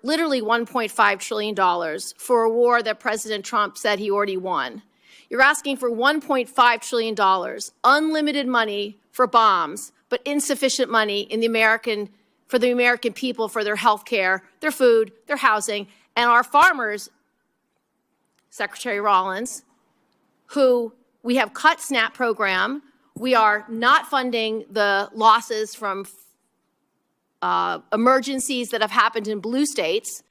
literally $1.5 trillion for a war that President Trump said he already won. You're asking for $1.5 trillion, unlimited money for bombs, but insufficient money for the American people, for their health care, their food, their housing, and our farmers, Secretary Rollins, who we have cut SNAP program. We are not funding the losses from emergencies that have happened in blue states.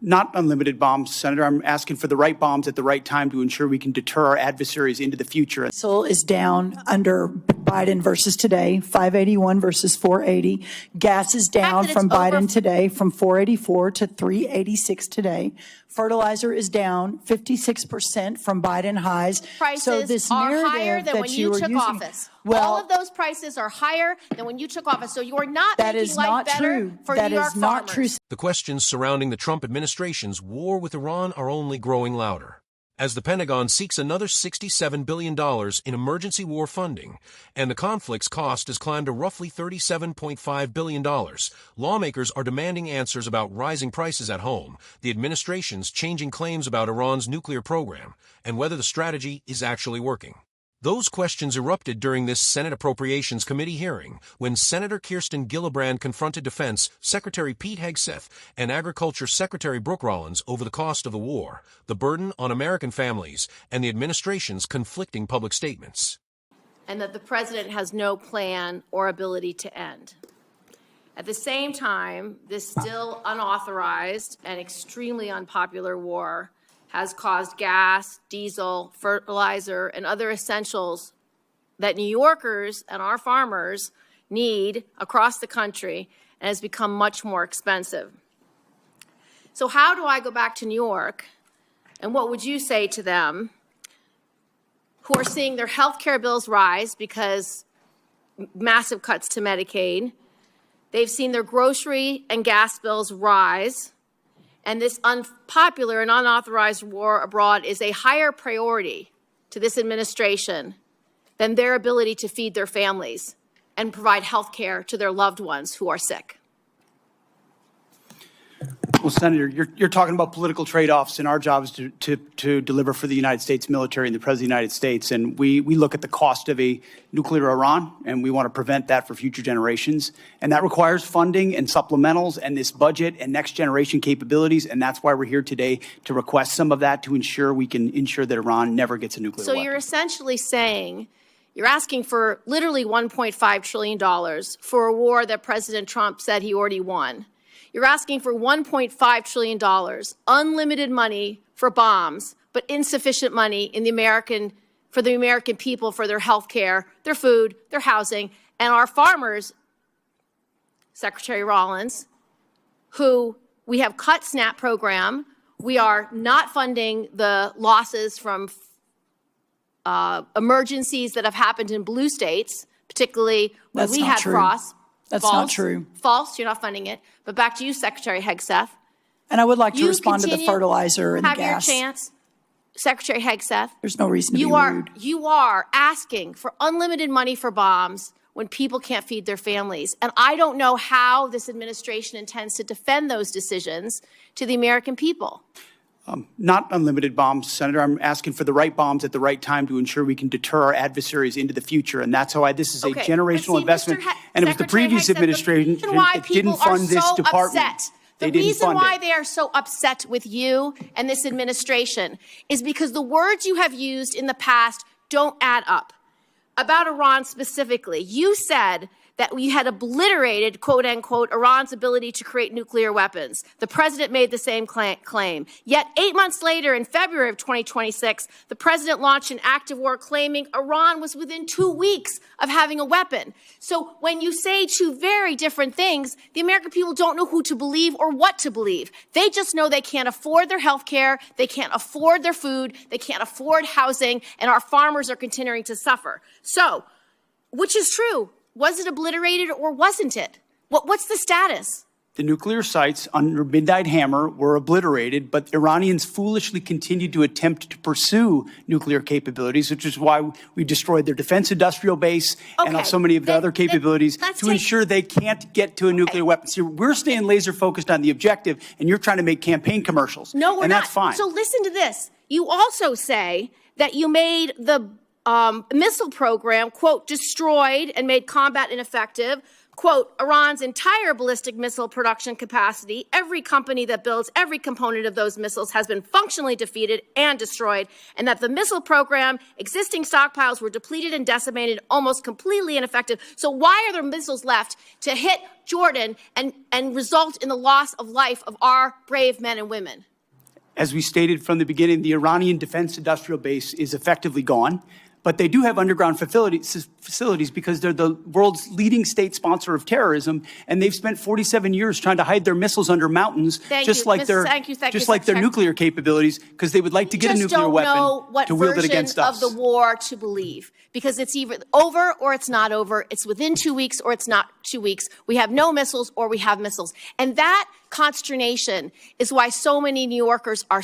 Not unlimited bombs, Senator. I'm asking for the right bombs at the right time to ensure we can deter our adversaries into the future. Diesel is down under Biden versus today, 581 versus 480. Gas is down from Biden today from 484 to 386 today. Fertilizer is down 56% from Biden highs. Prices so this are narrative higher than that when you took office. Well, all of those prices are higher than when you took office. So you are not making life better for New York farmers. That is not true. The questions surrounding the Trump administration's war with Iran are only growing louder, as the Pentagon seeks another $67 billion in emergency war funding, and the conflict's cost has climbed to roughly $37.5 billion. Lawmakers are demanding answers about rising prices at home, the administration's changing claims about Iran's nuclear program, and whether the strategy is actually working. Those questions erupted during this Senate Appropriations Committee hearing when Senator Kirsten Gillibrand confronted Defense Secretary Pete Hegseth and Agriculture Secretary Brooke Rollins over the cost of the war, the burden on American families, and the administration's conflicting public statements. And that the president has no plan or ability to end. At the same time, this still unauthorized and extremely unpopular war has caused gas, diesel, fertilizer, and other essentials that New Yorkers and our farmers need across the country, and has become much more expensive. So how do I go back to New York, and what would you say to them who are seeing their health care bills rise because massive cuts to Medicaid? They've seen their grocery and gas bills rise. And this unpopular and unauthorized war abroad is a higher priority to this administration than their ability to feed their families and provide health care to their loved ones who are sick. Well, Senator, you're talking about political trade-offs, and our job is to deliver for the United States military and the President of the United States. And we look at the cost of a nuclear Iran, and we want to prevent that for future generations. And that requires funding and supplementals and this budget and next generation capabilities. And that's why we're here today to request some of that to ensure we can ensure that Iran never gets a nuclear weapon. So you're essentially saying you're asking for literally $1.5 trillion for a war that President Trump said he already won. You're asking for $1.5 trillion, unlimited money for bombs, but insufficient money for the American people, for their health care, their food, their housing, and our farmers, Secretary Rollins, who we have cut SNAP program. We are not funding the losses from emergencies that have happened in blue states, particularly when we had frost. That's False. not true. False. You're not funding it. But back to you, Secretary Hegseth. And I would like to respond to the fertilizer and the gas. Have your chance, Secretary Hegseth. There's no reason to be rude. You are asking for unlimited money for bombs when people can't feed their families. And I don't know how this administration intends to defend those decisions to the American people. Not unlimited bombs, Senator. I'm asking for the right bombs at the right time to ensure we can deter our adversaries into the future. And that's why this is a generational investment. And it was the previous administration that didn't fund this department. The reason why they are so upset with you and this administration is because the words you have used in the past don't add up. About Iran specifically, you said that we had obliterated, quote unquote, Iran's ability to create nuclear weapons. The president made the same claim. Yet 8 months later, in February of 2026, the president launched an active war claiming Iran was within 2 weeks of having a weapon. So when you say two very different things, the American people don't know who to believe or what to believe. They just know they can't afford their health care, they can't afford their food, they can't afford housing, and our farmers are continuing to suffer. So, which is true? Was it obliterated or wasn't it? What's the status? The nuclear sites under Midnight Hammer were obliterated, but Iranians foolishly continued to attempt to pursue nuclear capabilities, which is why we destroyed their defense industrial base and so many of the other capabilities to ensure they can't get to a nuclear weapon. So we're staying laser focused on the objective, and you're trying to make campaign commercials. No, we're and not. That's fine. So listen to this. You also say that you made the missile program, quote, destroyed and made combat ineffective. Quote, Iran's entire ballistic missile production capacity, every company that builds every component of those missiles has been functionally defeated and destroyed, and that the missile program, existing stockpiles were depleted and decimated, almost completely ineffective. So why are there missiles left to hit Jordan and result in the loss of life of our brave men and women? As we stated from the beginning, the Iranian defense industrial base is effectively gone. But they do have underground facilities because they're the world's leading state sponsor of terrorism, and they've spent 47 years trying to hide their missiles under mountains, just like their nuclear capabilities, because they would like to get a nuclear weapon to wield it against us. Of the war to believe, because it's either over or it's not over. It's within 2 weeks or it's not 2 weeks. We have no missiles or we have missiles, and that consternation is why so many New Yorkers are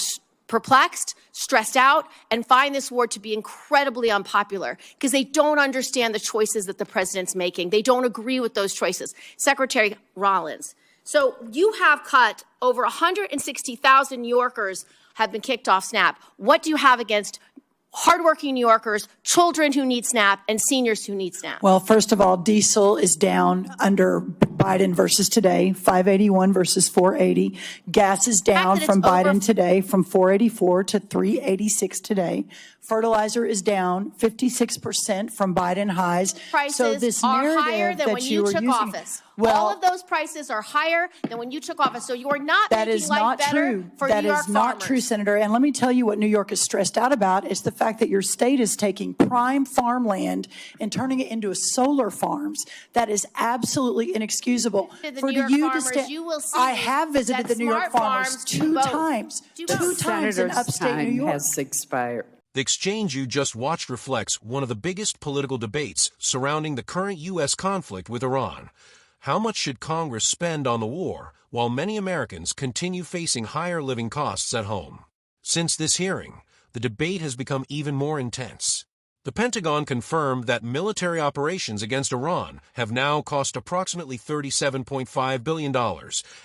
perplexed, stressed out, and find this war to be incredibly unpopular because they don't understand the choices that the president's making. They don't agree with those choices. Secretary Rollins, so you have cut over 160,000 New Yorkers have been kicked off SNAP. What do you have against hardworking New Yorkers, children who need SNAP, and seniors who need SNAP? Well, first of all, diesel is down under Biden versus today, 581 versus 480. Gas is down from Biden today from 484 to 386 today. Fertilizer is down 56% from Biden highs. Prices so this are narrative higher than that when you took office. Well, all of those prices are higher than when you took office. So you're not making life better for New York farmers. That is not true, Senator. And let me tell you what New York is stressed out about is the fact that your state is taking prime farmland and turning it into solar farms. That is absolutely inexcusable. For you to stay, I have visited the New York farmers two times in upstate New York. Has expired. The exchange you just watched reflects one of the biggest political debates surrounding the current U.S. conflict with Iran. How much should Congress spend on the war while many Americans continue facing higher living costs at home? Since this hearing, the debate has become even more intense. The Pentagon confirmed that military operations against Iran have now cost approximately $37.5 billion,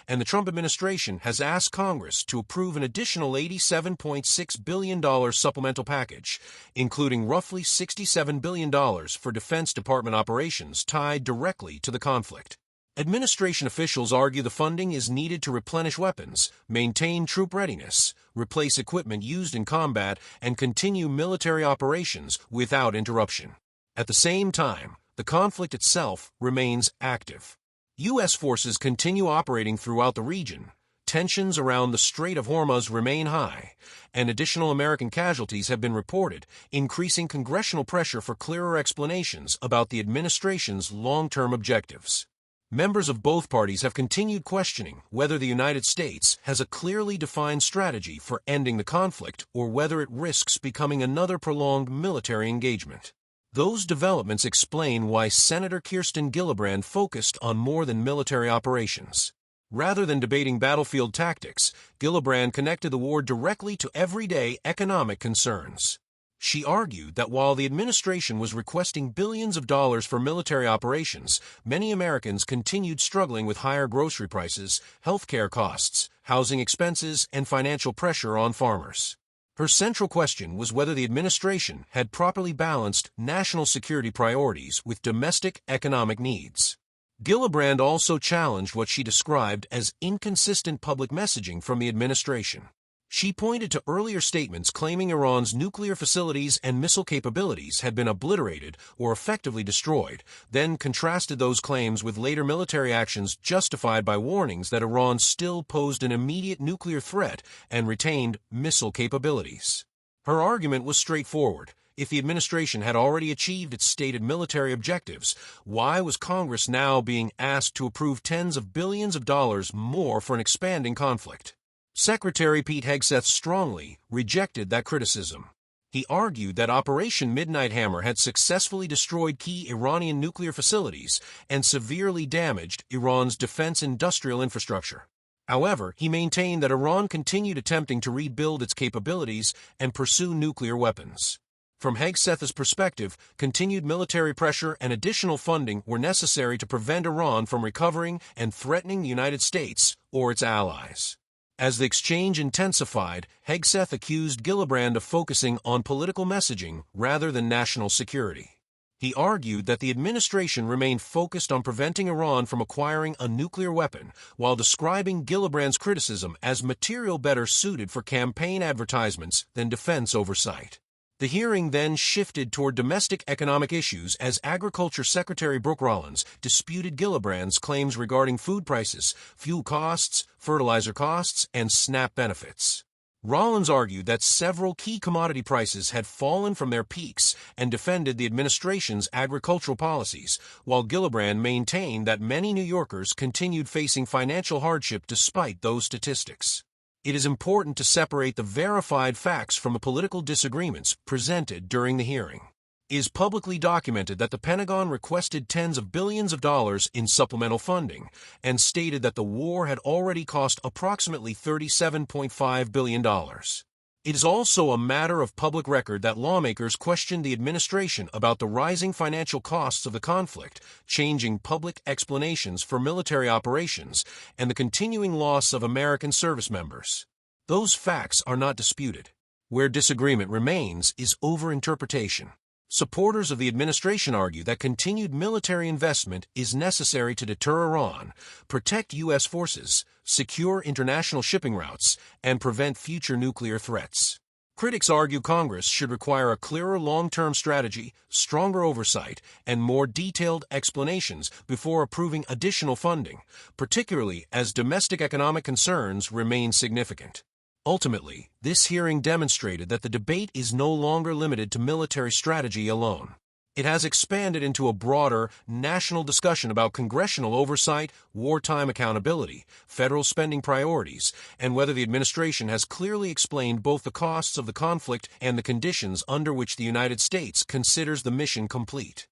and the Trump administration has asked Congress to approve an additional $87.6 billion supplemental package, including roughly $67 billion for Defense Department operations tied directly to the conflict. Administration officials argue the funding is needed to replenish weapons, maintain troop readiness, replace equipment used in combat, and continue military operations without interruption. At the same time, the conflict itself remains active. U.S. forces continue operating throughout the region. Tensions around the Strait of Hormuz remain high, and additional American casualties have been reported, increasing congressional pressure for clearer explanations about the administration's long-term objectives. Members of both parties have continued questioning whether the United States has a clearly defined strategy for ending the conflict or whether it risks becoming another prolonged military engagement. Those developments explain why Senator Kirsten Gillibrand focused on more than military operations. Rather than debating battlefield tactics, Gillibrand connected the war directly to everyday economic concerns. She argued that while the administration was requesting billions of dollars for military operations, many Americans continued struggling with higher grocery prices, health care costs, housing expenses, and financial pressure on farmers. Her central question was whether the administration had properly balanced national security priorities with domestic economic needs. Gillibrand also challenged what she described as inconsistent public messaging from the administration. She pointed to earlier statements claiming Iran's nuclear facilities and missile capabilities had been obliterated or effectively destroyed, then contrasted those claims with later military actions justified by warnings that Iran still posed an immediate nuclear threat and retained missile capabilities. Her argument was straightforward. If the administration had already achieved its stated military objectives, why was Congress now being asked to approve tens of billions of dollars more for an expanding conflict? Secretary Pete Hegseth strongly rejected that criticism. He argued that Operation Midnight Hammer had successfully destroyed key Iranian nuclear facilities and severely damaged Iran's defense industrial infrastructure. However, he maintained that Iran continued attempting to rebuild its capabilities and pursue nuclear weapons. From Hegseth's perspective, continued military pressure and additional funding were necessary to prevent Iran from recovering and threatening the United States or its allies. As the exchange intensified, Hegseth accused Gillibrand of focusing on political messaging rather than national security. He argued that the administration remained focused on preventing Iran from acquiring a nuclear weapon, while describing Gillibrand's criticism as material better suited for campaign advertisements than defense oversight. The hearing then shifted toward domestic economic issues as Agriculture Secretary Brooke Rollins disputed Gillibrand's claims regarding food prices, fuel costs, fertilizer costs, and SNAP benefits. Rollins argued that several key commodity prices had fallen from their peaks and defended the administration's agricultural policies, while Gillibrand maintained that many New Yorkers continued facing financial hardship despite those statistics. It is important to separate the verified facts from the political disagreements presented during the hearing. It is publicly documented that the Pentagon requested tens of billions of dollars in supplemental funding and stated that the war had already cost approximately $37.5 billion. It is also a matter of public record that lawmakers questioned the administration about the rising financial costs of the conflict, changing public explanations for military operations, and the continuing loss of American service members. Those facts are not disputed. Where disagreement remains is over-interpretation. Supporters of the administration argue that continued military investment is necessary to deter Iran, protect U.S. forces, secure international shipping routes, and prevent future nuclear threats. Critics argue Congress should require a clearer long-term strategy, stronger oversight, and more detailed explanations before approving additional funding, particularly as domestic economic concerns remain significant. Ultimately, this hearing demonstrated that the debate is no longer limited to military strategy alone. It has expanded into a broader, national discussion about congressional oversight, wartime accountability, federal spending priorities, and whether the administration has clearly explained both the costs of the conflict and the conditions under which the United States considers the mission complete.